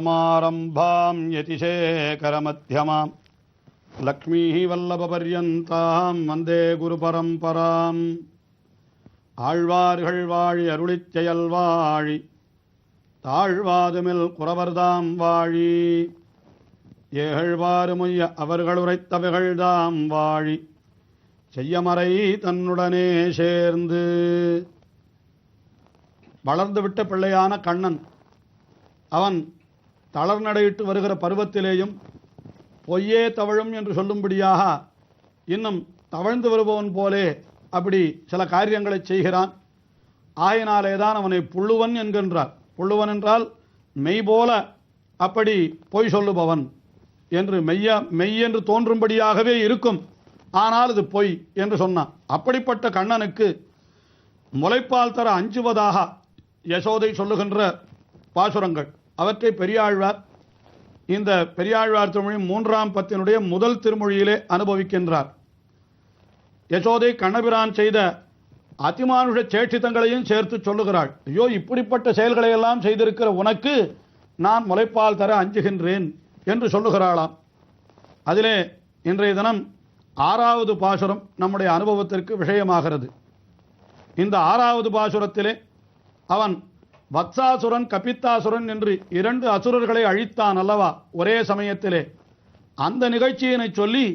சமாரம்பாம் யதிசேகரமத்யமாம் லக்ஷ்மீ வல்லபபர்யந்தாம் வந்தே குரு பரம்பராம். ஆழ்வார்கள் வாழி அருளிச் செயல் வாழி தாழ்வாதுமில் குறவர்தாம் வாழி ஏகழ்வாறுமுய்ய அவர்கள் உரைத்தவைகள்தாம் வாழி செய்யமறை தன்னுடனே சேர்ந்து. வளர்ந்துவிட்ட பிள்ளையான கண்ணன் அவன் தளர்நடையிட்டு வருகிற பருவத்திலேயும் பொய்யே தவழும் என்று சொல்லும்படியாக இன்னும் தவழ்ந்து வருபவன் போலே அப்படி சில காரியங்களை செய்கிறான். ஆயினாலேதான் அவனை புள்ளுவன் என்கின்றார். புள்ளுவன் என்றால் மெய் போல அப்படி பொய் சொல்லுபவன் என்று மெய் என்று தோன்றும்படியாகவே இருக்கும், ஆனால் இது பொய் என்று சொன்னான். அப்படிப்பட்ட கண்ணனுக்கு முளைப்பால் தர அஞ்சுவதாக யசோதை சொல்லுகின்ற பாசுரங்கள், அவற்றை பெரியாழ்வார் இந்த பெரியாழ்வார் திருமொழி 3ஆம் பத்தினுடைய முதல் திருமொழியிலே அனுபவிக்கின்றார். யசோதை கண்ணபிரான் செய்த அதிமானுஷ சேட்சித்தங்களையும் சேர்த்து சொல்லுகிறாள். ஐயோ, இப்படிப்பட்ட செயல்களை எல்லாம் செய்திருக்கிற உனக்கு நான் முளைப்பால் தர அஞ்சுகின்றேன் என்று சொல்லுகிறாளாம். அதிலே இன்றைய தினம் 6வது பாசுரம் நம்முடைய அனுபவத்திற்கு விஷயமாகிறது. இந்த 6வது பாசுரத்திலே அவன் வத்சாசுரன் கபித்தாசுரன் என்று 2 அசுரர்களை அழித்தான் அல்லவா ஒரே சமயத்திலே. அந்த நிகழ்ச்சியினை சொல்லி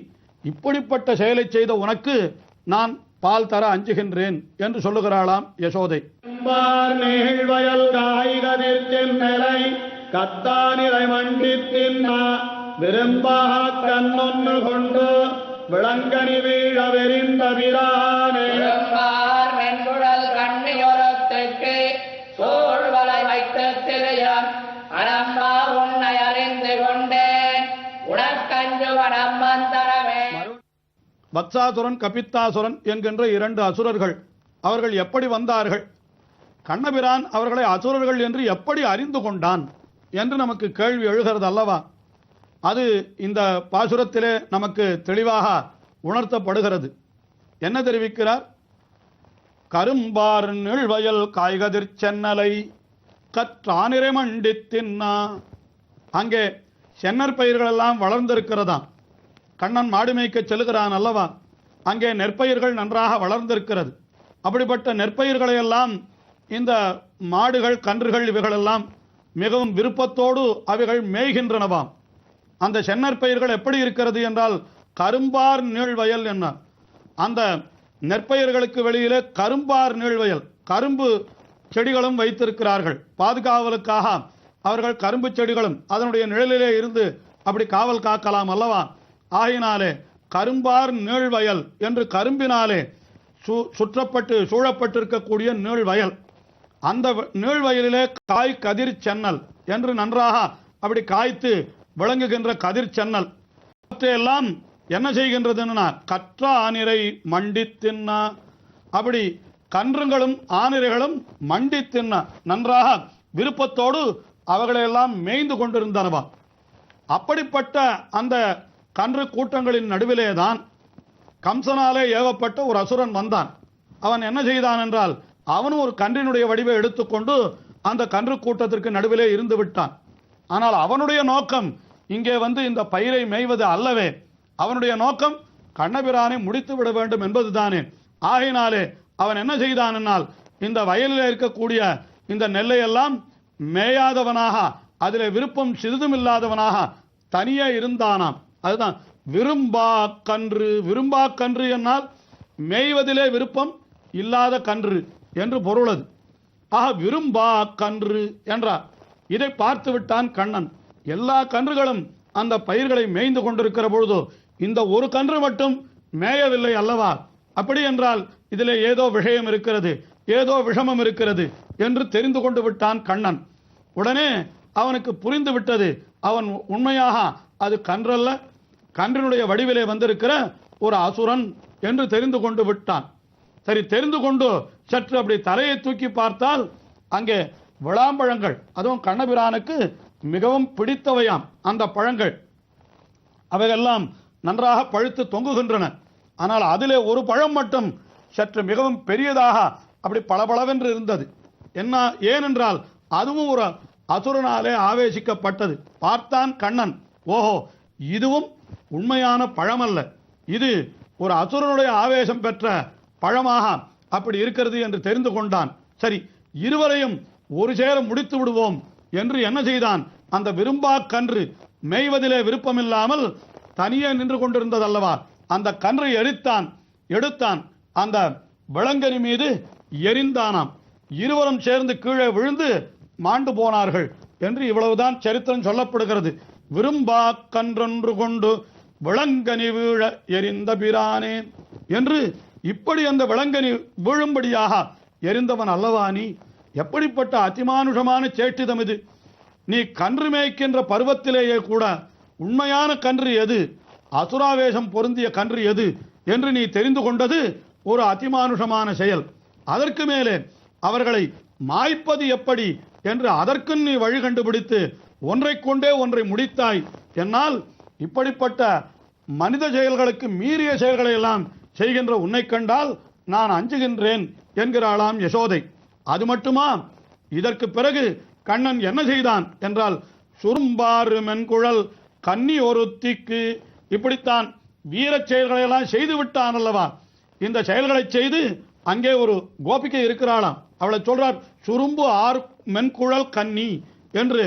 இப்படிப்பட்ட செயலை செய்த உனக்கு நான் பால் தர அஞ்சுகின்றேன் என்று சொல்லுகிறாளாம் யசோதை. கத்தானிலை மண்டித்தின்னா விரும்பாக கண்ணொன்று கொண்டு விளங்கனி வீழ வெறிந்த பிரானே கண்ணியொரத்துக்கு சோழ்வலை வைத்த திரையான் அனம்பா உன்னை அறிந்து கொண்டேன் உனக்கஞ்சுவன் அம்மன் தரவே. வத்சாசுரன் கபித்தாசுரன் என்கின்ற 2 அசுரர்கள், அவர்கள் எப்படி வந்தார்கள், கண்ணபிரான் அவர்களை அசுரர்கள் என்று எப்படி அறிந்து கொண்டான் என்று நமக்கு கேள்வி எழுகிறது அல்லவா. அது இந்த பாசுரத்திலே நமக்கு தெளிவாக உணர்த்தப்படுகிறது. என்ன தெரிவிக்கிறார்? கரும்பார் நீழ்வயல் காய்கதிர் சென்னலை கற்றானிரை மண்டித்தின்னா. அங்கே சென்னர் பயிர்களெல்லாம் வளர்ந்திருக்கிறதாம். கண்ணன் மாடு மேய்க்க செல்கிறான் அல்லவா, அங்கே நெற்பயிர்கள் நன்றாக வளர்ந்திருக்கிறது. அப்படிப்பட்ட நெற்பயிர்களையெல்லாம் இந்த மாடுகள் கன்றுகள் இவைகளெல்லாம் மிகவும் விருப்பத்தோடு அவைகள் மேய்கின்றனவாம். அந்த சென்னர் பயிர்கள் எப்படி இருக்கிறது என்றால் கரும்பார் நீழ்வயல் என்ன, அந்த நெற்பயிர்களுக்கு வெளியிலே கரும்பார் நீழ்வயல் கரும்பு செடிகளும் வைத்திருக்கிறார்கள். பாதுகாவலுக்காக அவர்கள் கரும்பு செடிகளும் அதனுடைய நிழலிலே இருந்து அப்படி காவல் காக்கலாம் அல்லவா. ஆகினாலே கரும்பார் நீழ்வயல் என்று கரும்பினாலே சுற்றப்பட்டு சூழப்பட்டிருக்கக்கூடிய நீழ்வயல், அந்த நீழ்வயலிலே காய் கதிர் சென்னல் என்று நன்றாக அப்படி காய்த்து விளங்குகின்ற கதிர் சென்னல் எல்லாம் என்ன செய்கின்றதுன்னா கற்ற ஆனிரை மண்டி தின்னா. அப்படி கன்றுகளும் ஆனிரைகளும் மண்டி தின்ன நன்றாக விருப்பத்தோடு அவர்களையெல்லாம் மேய்ந்து கொண்டிருந்தனவா. அப்படிப்பட்ட அந்த கன்று கூட்டங்களின் நடுவிலேதான் கம்சனாலே ஏவப்பட்ட ஒரு அசுரன் வந்தான். அவன் என்ன செய்தான் என்றால் அவனும் ஒரு கன்றினுடைய வடிவை எடுத்துக்கொண்டு அந்த கன்று கூட்டத்திற்கு நடுவிலே இருந்து விட்டான். ஆனால் அவனுடைய நோக்கம் இங்கே இந்த பயிரை மேய்வது அல்லவே. அவனுடைய நோக்கம் கண்ணபிரானை முடித்து விட வேண்டும் என்பதுதானே. ஆகினாலே அவன் என்ன செய்தான் என்னால் இந்த வயலில் இருக்கக்கூடிய இந்த நெல்லையெல்லாம் மேயாதவனாக, அதிலே விருப்பம் சிறிதும் இல்லாதவனாக தனியே இருந்தானாம். அதுதான் விரும்பா கன்று. விரும்பா கன்று என்னால் மேய்வதிலே விருப்பம் இல்லாத கன்று என்று பொருளது. ஆக விரும்பா கன்று என்றார். இதை பார்த்து விட்டான் கண்ணன். எல்லா கன்றுகளும் அந்த பயிர்களை மேய்ந்து கொண்டிருக்கிற பொழுது இந்த ஒரு கன்று மட்டும் மேயவில்லை அல்லவா. அப்படி என்றால் இதிலே ஏதோ விஷயம் இருக்கிறது, ஏதோ விஷமம் இருக்கிறது என்று தெரிந்து கொண்டு விட்டான் கண்ணன். உடனே அவனுக்கு புரிந்து விட்டது, அவன் உண்மையாக அது கன்றல்ல, கன்றினுடைய வடிவிலே வந்திருக்கிற ஒரு அசுரன் என்று தெரிந்து கொண்டு விட்டான். சரி, தெரிந்து கொண்டு சற்று அப்படி தலையை தூக்கி பார்த்தால் அங்கே விளாம்பழங்கள், அதுவும் கண்ணபிரானுக்கு மிகவும் பிடித்தவையாம் அந்த பழங்கள், அவையெல்லாம் நன்றாக பழுத்து தொங்குகின்றன. ஆனால் அதிலே ஒரு பழம் மட்டும் சற்று மிகவும் பெரியதாக அப்படி பளபளவென்று இருந்தது. ஏனென்றால் அதுவும் ஒரு அசுரனாலே ஆவேசிக்கப்பட்டது. பார்த்தான் கண்ணன், ஓஹோ, இதுவும் உண்மையான பழமல்ல, இது ஒரு அசுரனுடைய ஆவேசம் பெற்ற பழமாக அப்படி இருக்கிறது என்று தெரிந்து கொண்டான். சரி, இருவரையும் ஒரு சேர முடித்து விடுவோம் என்று என்ன செய்தான்? அந்த விரும்பா கன்று மேய்வதிலே விருப்பமில்லாமல் தனியே நின்று கொண்டிருந்ததல்லவா, அந்த கன்றை எடுத்தான் அந்த விலங்கனி மீது எரிந்தானாம். இருவரும் சேர்ந்து கீழே விழுந்து மாண்டு போனார்கள் என்று இவ்வளவுதான் சரித்திரம் சொல்லப்படுகிறது. விரும்பா கன்றொன்று கொண்டு விலங்கனி வீழ எரிந்த பிரானே என்று இப்படி அந்த விலங்கனி வீழும்படியாக எரிந்தவன் அல்லவா நீ? எப்படிப்பட்ட அதிமானுஷமான சேட்டிதம் இது! நீ கன்று மேய்க்கின்ற பருவத்திலேயே கூட உண்மையான கன்று எது, அசுராவேசம் பொருந்திய கன்று எது என்று நீ தெரிந்து கொண்டது ஒரு அதிமானுஷமான செயல். அதற்கு மேலே அவர்களை மாய்ப்பது எப்படி என்று அதற்கும் நீ வழி கண்டுபிடித்து ஒன்றை கொண்டே ஒன்றை முடித்தாய். என்னால் இப்படிப்பட்ட மனித செயல்களுக்கு மீறிய செயல்களை எல்லாம் செய்கின்ற உன்னை கண்டால் நான் அஞ்சுகின்றேன் என்கிறாளாம் யசோதை. அது மட்டுமா, இதற்கு பிறகு கண்ணன் என்ன செய்தான் என்றால், சுரும்பாறு மென்குழல் கன்னி ஒருத்திக்கு, இப்படித்தான் வீரச் செயல்களை எல்லாம் செய்து விட்டான் அல்லவா. இந்த செயல்களை செய்து அங்கே ஒரு கோபிகை இருக்கிறாளாம். அவளை சொல்றார், சுரும்பு ஆர் மென்குழல் கன்னி என்று.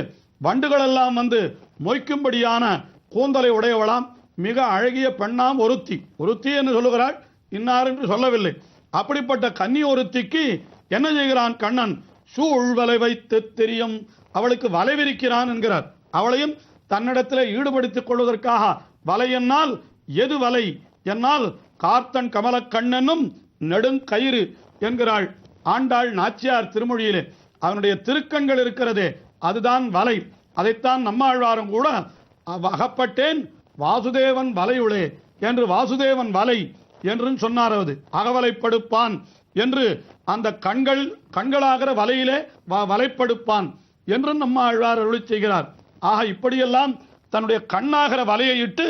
வண்டுகள் எல்லாம் வந்து மொய்க்கும்படியான கூந்தலை உடையவளாம், மிக அழகிய பெண்ணாம் ஒருத்தி என்று சொல்லுகிறாள், இன்னார் என்று சொல்லவில்லை. அப்படிப்பட்ட கன்னி ஒருத்திக்கு என்ன செய்கிறான் கண்ணன்? சூழ்வலை வைத்து தெரியும், அவளுக்கு வலை விரிக்கிறான் என்கிறார். அவளையும் தன்னிடத்தில் ஈடுபடுத்திக் கொள்வதற்காக வலை என்னால் எது வலை என்னால் கார்த்தன் கமல கண்ணனும் நெடுங்கயிறு என்கிறாள் ஆண்டாள் நாச்சியார் திருமொழியிலே. அவனுடைய திருக்கண்கள் இருக்கிறதே அதுதான் வலை. அதைத்தான் நம்மாழ்வாரும் கூட அகப்பட்டேன் வாசுதேவன் வலையுளே என்று வாசுதேவன் வலை என்றும் சொன்னாரது. அகவலைப்படுப்பான் என்று அந்த கண்களாகிற வலையிலே வலைப்படுப்பான் என்றும் நம்மாழ்வார் அருளி செய்கிறார். ஆக இப்படியெல்லாம் தன்னுடைய கண்ணாகிற வலையை இட்டு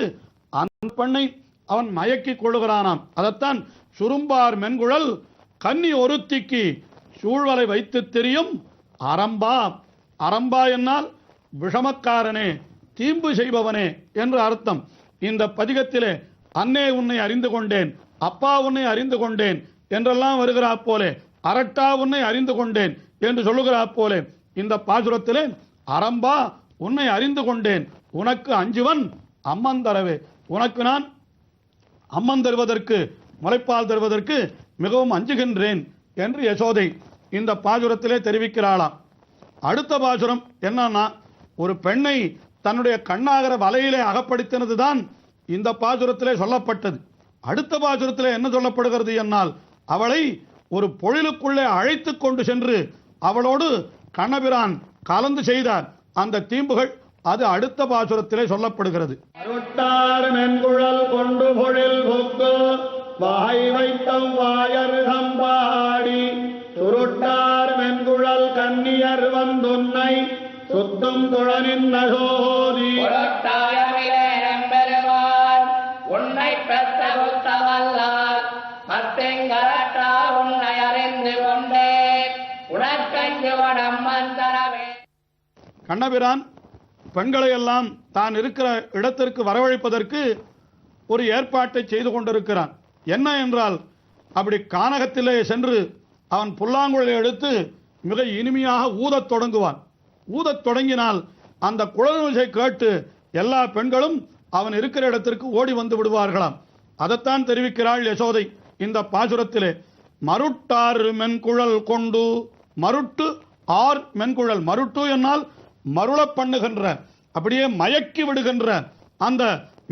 அந்த பெண்ணை அவன் மயக்கி கொள்ளுகிறானாம். அதைத்தான் சுரும்பார் மென்குழல் கன்னி ஒருத்திக்கு சூழ்வலை வைத்து தெரியும் அரம்பா. அரம்பா என்னால் விஷமக்காரனே, தீம்பு செய்பவனே என்று அர்த்தம். இந்த பதிகத்திலே அன்னே உன்னை அறிந்து கொண்டேன், அப்பா உன்னை அறிந்து கொண்டேன் என்றெல்லாம் வருகிறா போலே, அரட்டா உன்னை அறிந்து கொண்டேன் என்று சொல்லுகிறா போலே, இந்த பாசுரத்திலே அரம்பா உன்னை அறிந்து கொண்டேன், உனக்கு அஞ்சுவன் அம்மன் தரவே, உனக்கு நான் அம்மன் தருவதற்கு முளைப்பால் தருவதற்கு மிகவும் அஞ்சுகின்றேன் என்று யசோதை இந்த பாசுரத்திலே தெரிவிக்கிறாளாம். அடுத்த பாசுரம் என்னன்னா, ஒரு பெண்ணை தன்னுடைய கண்ணாகிற வலையிலே அகப்படுத்தினதுதான் இந்த பாசுரத்திலே சொல்லப்பட்டது. அடுத்த பாசுரத்திலே என்ன சொல்லப்படுகிறது என்னால், அவளை ஒரு பொழிலுக்குள்ளே அழைத்து கொண்டு சென்று அவளோடு கண்ணபிரான் கலந்து செய்தார் அந்த தீம்புகள், அது அடுத்த பாசுரத்திலே சொல்லப்படுகிறது. மென்குழல் கொண்டு பொழில் புக்கு வாய் வைத்தம் வாயர் சம்பாடி சுருட்டார் மென்குழல் கன்னியர் வந்துன்னை சுத்தும் துழனின் நகோதி பெருமான் உன்னை பெற்ற புத்தமல்லால் மத்தெங்கரட்டா உன்னை அறிந்து கொண்டேன் உனக்கஞ்சுவன் அம்மன் தரவே. கண்ணபிரான் பெண்களை எல்லாம் தான் இருக்கிற இடத்திற்கு வரவழைப்பதற்கு ஒரு ஏற்பாட்டை செய்து கொண்டிருக்கிறான். என்ன என்றால், அப்படி கானகத்திலே சென்று அவன் புல்லாங்குழலை எடுத்து மிக இனிமையாக ஊதத் தொடங்குவான். ஊதத் தொடங்கினால் அந்த குழந்தை கேட்டு எல்லா பெண்களும் அவன் இருக்கிற இடத்திற்கு ஓடி வந்து விடுவார்களாம். அதைத்தான் தெரிவிக்கிறாள் யசோதை இந்த பாசுரத்திலே. மருட்டார் மென்குழல் கொண்டு, மருட்டு ஆர் மென்குழல், மருட்டு என்னால் மருள பண்ணுகின்ற, அப்படியே மயக்கி விடுகின்ற அந்த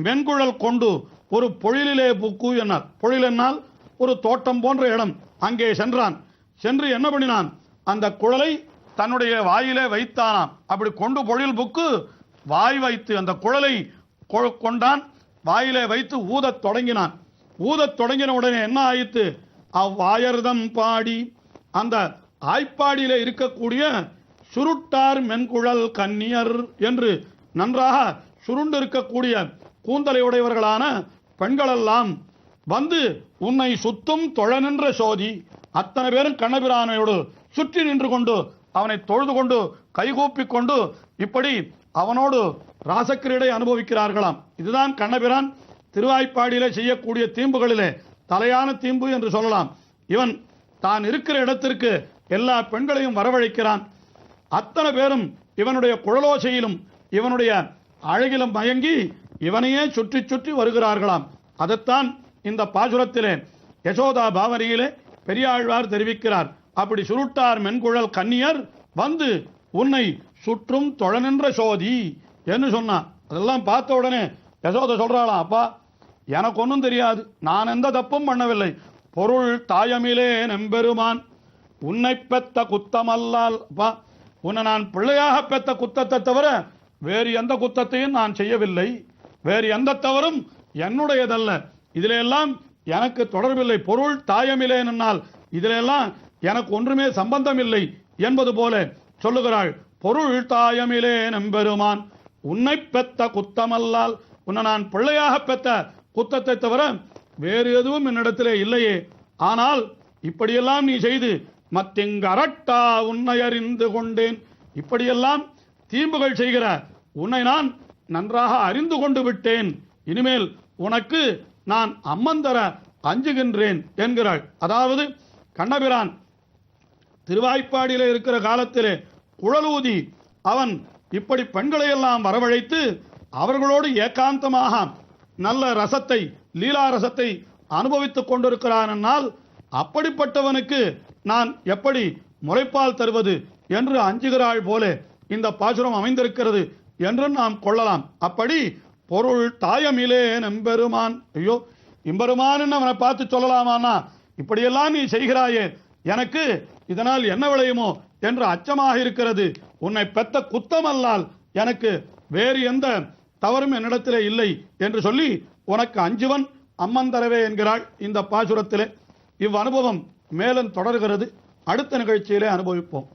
மென்குழல் கொண்டு ஒரு பொழிலே புக்கு என்னால், பொழில் என்னால் ஒரு தோட்டம் போன்ற இடம், அங்கே சென்றான். சென்று என்ன பண்ணினான், அந்த குழலை தன்னுடைய வாயிலே வைத்தானாம். அப்படி கொண்டு பொழில் புக்கு வாய் வைத்து அந்த குழலை கொண்டான், வாயிலே வைத்து ஊதத் தொடங்கினான். ஊதத் தொடங்கின உடனே என்ன ஆயிற்று, அவ்வாயர்தம் பாடி, அந்த ஆய்ப்பாடியிலே இருக்கக்கூடிய சுருட்டார் மென்குழல் கன்னியர் என்று நன்றாக சுருண்டு இருக்கக்கூடிய கூந்தலை உடையவர்களான பெண்களெல்லாம் வந்து உன்னை சுத்தும் தொழ நின்ற சோதி, அத்தனை பேரும் கண்ணபிரானையோடு சுற்றி நின்று கொண்டு அவனை தொழுது கொண்டு கைகூப்பிக் கொண்டு இப்படி அவனோடு ராசக்கிரீடை அனுபவிக்கிறார்களாம். இதுதான் கண்ணபிரான் திருவாய்ப்பாடியிலே செய்யக்கூடிய தீம்புகளிலே தலையான தீம்பு என்று சொல்லலாம். இவன் தான் இருக்கிற இடத்திற்கு எல்லா பெண்களையும் வரவழைக்கிறான். அத்தனை பேரும் இவனுடைய குழலோசையிலும் இவனுடைய அழகிலும் மயங்கி இவனையே சுற்றி சுற்றி வருகிறார்களாம். அதைத்தான் இந்த பாசுரத்திலே யசோதா பாவனையிலே பெரியாழ்வார் தெரிவிக்கிறார். அப்படி சுருட்டார் மென்குழல் கன்னியர் வந்து உன்னை சுற்றும் தொழநின்ற சோதி என்று சொன்னான். அதெல்லாம் பார்த்த உடனே யசோதை சொல்றாளாம், அப்பா எனக்கு ஒன்றும் தெரியாது, நான் எந்த தப்பும் பண்ணவில்லை. பொருள் தாயமிலே நெம்பெருமான் உன்னை பெத்த குத்தமல்லால், அப்பா உன்னை நான் பிள்ளையாக பெத்த குத்தத்தை தவிர வேறு எந்த குத்தத்தையும் நான் செய்யவில்லை. வேறு எந்த தவறும் என்னுடையதல்ல. இதிலெல்லாம் எனக்கு தொடர்பில்லை. பொருள் தாயமிலே என்னால் இதிலெல்லாம் எனக்கு ஒன்றுமே சம்பந்தம் இல்லை என்பது போல சொல்லுகிறாள். பொருள் தாயமிலே நம்பெருமான் உன்னை பெத்த குத்தமல்லால், உன்னை நான் பிள்ளையாக பெத்த குத்தத்தை தவிர வேறு எதுவும் என்னிடத்திலே இல்லையே. ஆனால் இப்படியெல்லாம் நீ செய்து மத்திங்கு அரட்டா உன்னை அறிந்து கொண்டேன். இப்படியெல்லாம் தீம்புகள் செய்கிற உன்னை நான் நன்றாக அறிந்து கொண்டு விட்டேன். இனிமேல் உனக்கு நான் அம்மந்தர அஞ்சுகின்றேன் என்கிறாள். அதாவது கண்ணபிரான் திருவாய்ப்பாடியிலே இருக்கிற காலத்திலே குழலூதி அவன் இப்படி பெண்களையெல்லாம் வரவழைத்து அவர்களோடு ஏகாந்தமாக நல்ல ரசத்தை லீலா ரசத்தை அனுபவித்துக் கொண்டிருக்கிறான். என்னால் அப்படிப்பட்டவனுக்கு நான் எப்படி முறைப்பால் தருவது என்று அஞ்சுகிறாள் போல இந்த பாசுரம் அமைந்திருக்கிறது என்று நாம் கொள்ளலாம். அப்படி பொருள் தாயமிலே நம்பெருமான், ஐயோ இம்பெருமான் அவனை பார்த்து சொல்லலாமான்னா, இப்படியெல்லாம் நீ செய்கிறாயே எனக்கு இதனால் என்ன விளையுமோ என்று அச்சமாக இருக்கிறது. உன்னை பெத்த குத்தமல்லால் எனக்கு வேறு எந்த தவறும் என்னிடத்திலே இல்லை என்று சொல்லி உனக்கு அஞ்சுவன் அம்மன் தரவே என்கிறாள் இந்த பாசுரத்திலே. இவ் அனுபவம் மேலும் தொடர்கிறது. அடுத்த நிகழ்ச்சியிலே அனுபவிப்போம்.